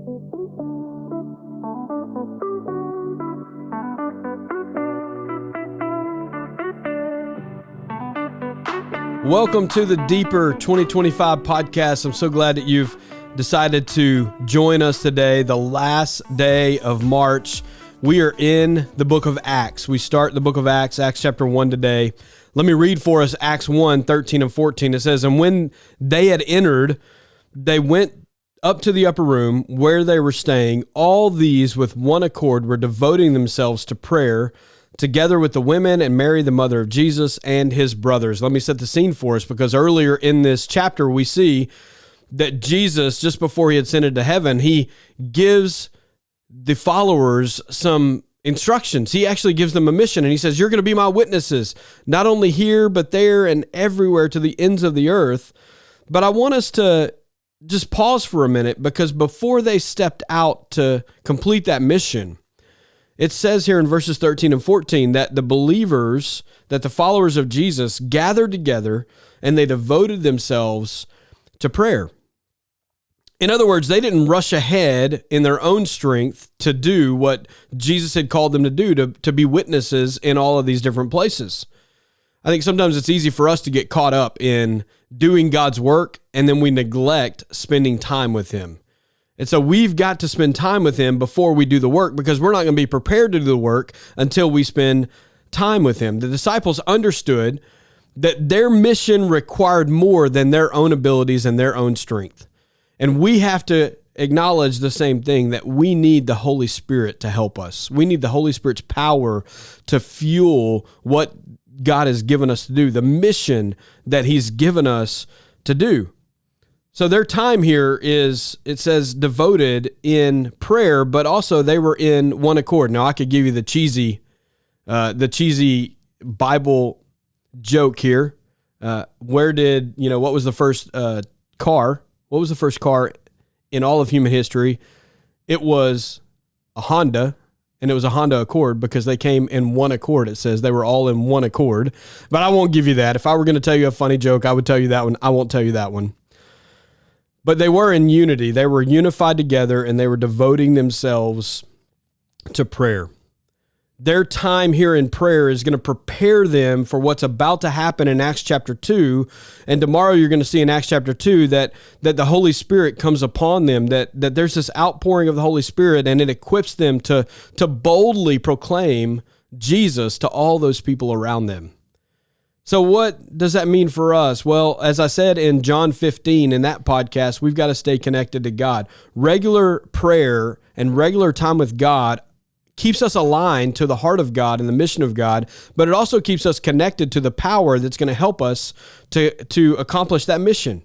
Welcome to the Deeper 2025 podcast. I'm so glad that you've decided to join us today, the last day of March. We are in the book of Acts. We start the book of Acts chapter 1 today. Let me read for us Acts 1, 13 and 14. It says, "And when they had entered, they went up to the upper room where they were staying. All these with one accord were devoting themselves to prayer, together with the women and Mary, the mother of Jesus, and his brothers." Let me set the scene for us, because earlier in this chapter, we see that Jesus, just before he ascended to heaven, he gives the followers some instructions. He actually gives them a mission, and he says, "You're going to be my witnesses, not only here, but there and everywhere to the ends of the earth." But I want us to just pause for a minute, because before they stepped out to complete that mission, it says here in verses 13 and 14 that the believers, that the followers of Jesus gathered together and they devoted themselves to prayer. In other words, they didn't rush ahead in their own strength to do what Jesus had called them to do, to be witnesses in all of these different places. I think sometimes it's easy for us to get caught up in doing God's work, and then we neglect spending time with him. And so we've got to spend time with him before we do the work, because we're not going to be prepared to do the work until we spend time with him. The disciples understood that their mission required more than their own abilities and their own strength. And we have to acknowledge the same thing, that we need the Holy Spirit to help us. We need the Holy Spirit's power to fuel what God has given us to do, the mission that he's given us to do. So their time here is, it says, devoted in prayer, but also they were in one accord. Now, I could give you the cheesy Bible joke here. What was the first car? What was the first car in all of human history? It was a Honda, and it was a Honda Accord, because they came in one accord. It says they were all in one accord, but I won't give you that. If I were going to tell you a funny joke, I would tell you that one. I won't tell you that one. But they were in unity. They were unified together, and they were devoting themselves to prayer. Their time here in prayer is going to prepare them for what's about to happen in Acts chapter 2. And tomorrow you're going to see in Acts chapter 2 that the Holy Spirit comes upon them, that there's this outpouring of the Holy Spirit, and it equips them to boldly proclaim Jesus to all those people around them. So what does that mean for us? Well, as I said in John 15 in that podcast, we've got to stay connected to God. Regular prayer and regular time with God keeps us aligned to the heart of God and the mission of God, but it also keeps us connected to the power that's going to help us to accomplish that mission.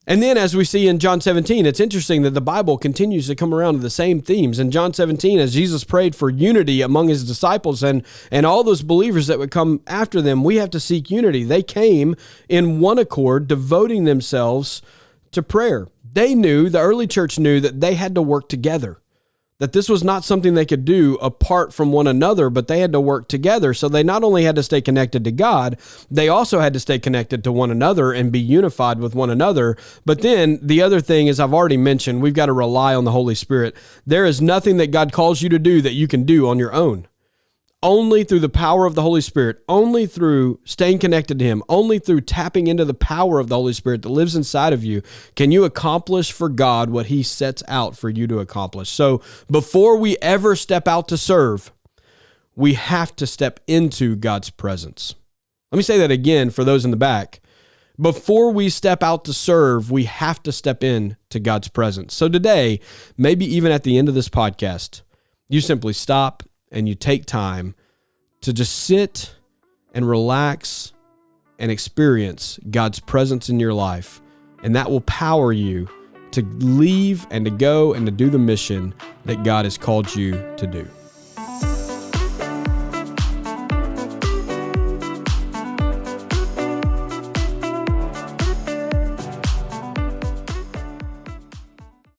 And then, as we see in John 17, it's interesting that the Bible continues to come around to the same themes. In John 17, as Jesus prayed for unity among his disciples and all those believers that would come after them, we have to seek unity. They came in one accord, devoting themselves to prayer. The early church knew that they had to work together, that this was not something they could do apart from one another, but they had to work together. So they not only had to stay connected to God, they also had to stay connected to one another and be unified with one another. But then the other thing is, I've already mentioned, we've got to rely on the Holy Spirit. There is nothing that God calls you to do that you can do on your own. Only through the power of the Holy Spirit, only through staying connected to him, only through tapping into the power of the Holy Spirit that lives inside of you, can you accomplish for God what he sets out for you to accomplish. So before we ever step out to serve, we have to step into God's presence. Let me say that again for those in the back. Before we step out to serve, we have to step in to God's presence. So today, maybe even at the end of this podcast, you simply stop and you take time to just sit and relax and experience God's presence in your life. And that will power you to leave and to go and to do the mission that God has called you to do.